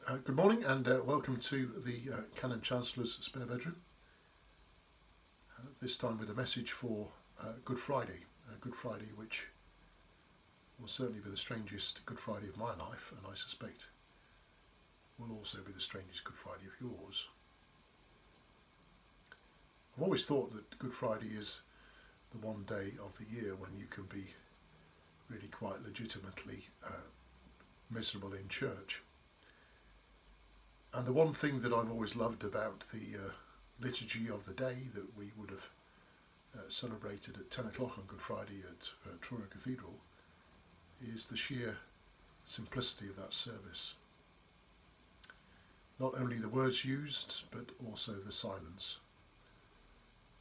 Good morning and welcome to the Canon Chancellor's Spare Bedroom. This time with a message for Good Friday. Good Friday which will certainly be the strangest Good Friday of my life, and I suspect will also be the strangest Good Friday of yours. I've always thought that Good Friday is the one day of the year when you can be really quite legitimately miserable in church. And the one thing that I've always loved about the liturgy of the day that we would have celebrated at 10 o'clock on Good Friday at Truro Cathedral is the sheer simplicity of that service. Not only the words used, but also the silence.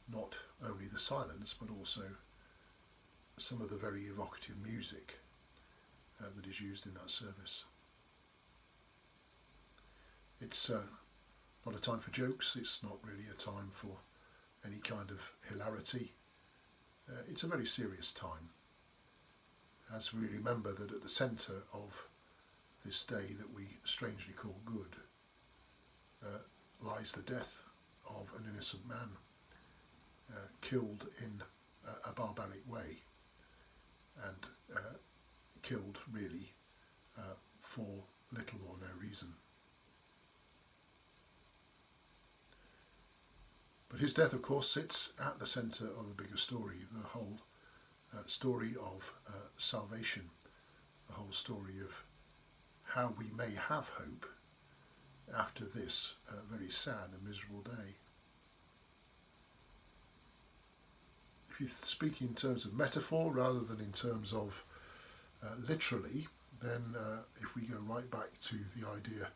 Not only the silence, but also some of the very evocative music that is used in that service. It's not a time for jokes, it's not really a time for any kind of hilarity. It's a very serious time, as we remember that at the centre of this day that we strangely call good lies the death of an innocent man killed in a barbaric way, and killed really for little or no reason. But his death, of course, sits at the centre of a bigger story, the whole story of salvation, the whole story of how we may have hope after this very sad and miserable day. If you speak in terms of metaphor rather than in terms of literally, then if we go right back to the idea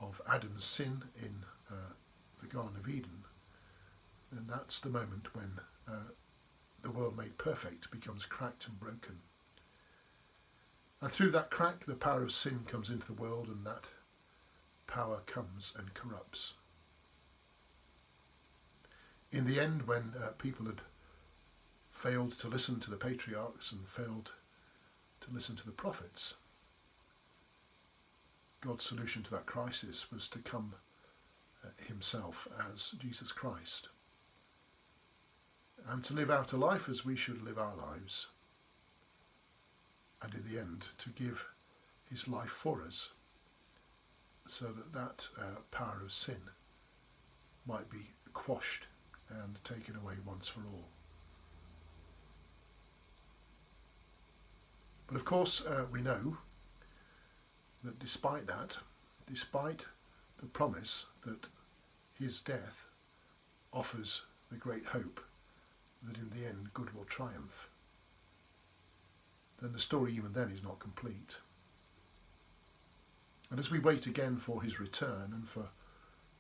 of Adam's sin in the Garden of Eden, then that's the moment when the world made perfect becomes cracked and broken. And through that crack, the power of sin comes into the world, and that power comes and corrupts. In the end, when people had failed to listen to the patriarchs and failed to listen to the prophets, God's solution to that crisis was to come himself as Jesus Christ, and to live out a life as we should live our lives, and in the end to give his life for us, so that power of sin might be quashed and taken away once for all. But of course we know that despite that, despite the promise that his death offers the great hope that in the end good will triumph, then the story even then is not complete. And as we wait again for his return and for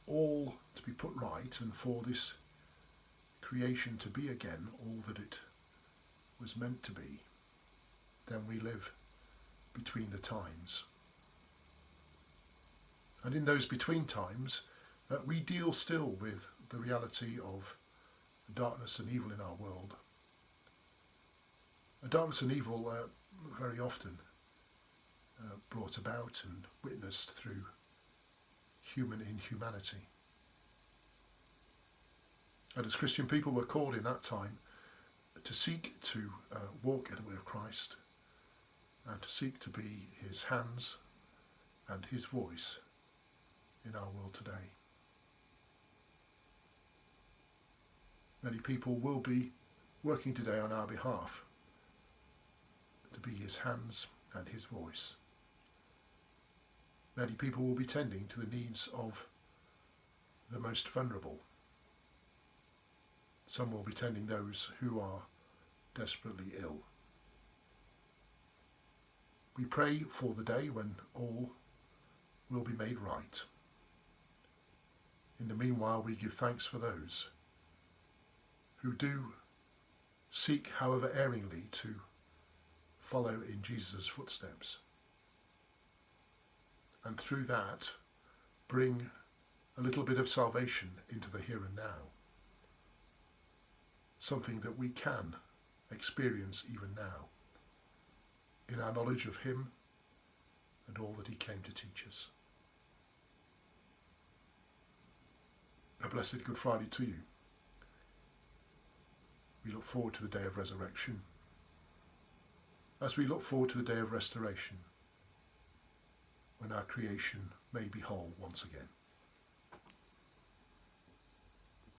all to be put right and for this creation to be again all that it was meant to be, then we live between the times. And in those between times, we deal still with the reality of darkness and evil in our world. Darkness and evil very often brought about and witnessed through human inhumanity. And as Christian people, we're called in that time to seek to walk in the way of Christ, and to seek to be his hands and his voice in our world today. Many people will be working today on our behalf to be his hands and his voice. Many people will be tending to the needs of the most vulnerable. Some will be tending those who are desperately ill. We pray for the day when all will be made right. In the meanwhile, we give thanks for those who do seek, however erringly, to follow in Jesus' footsteps, and through that bring a little bit of salvation into the here and now, something that we can experience even now in our knowledge of him and all that he came to teach us. blessed Good Friday to you. We look forward to the day of resurrection, as we look forward to the day of restoration, when our creation may be whole once again.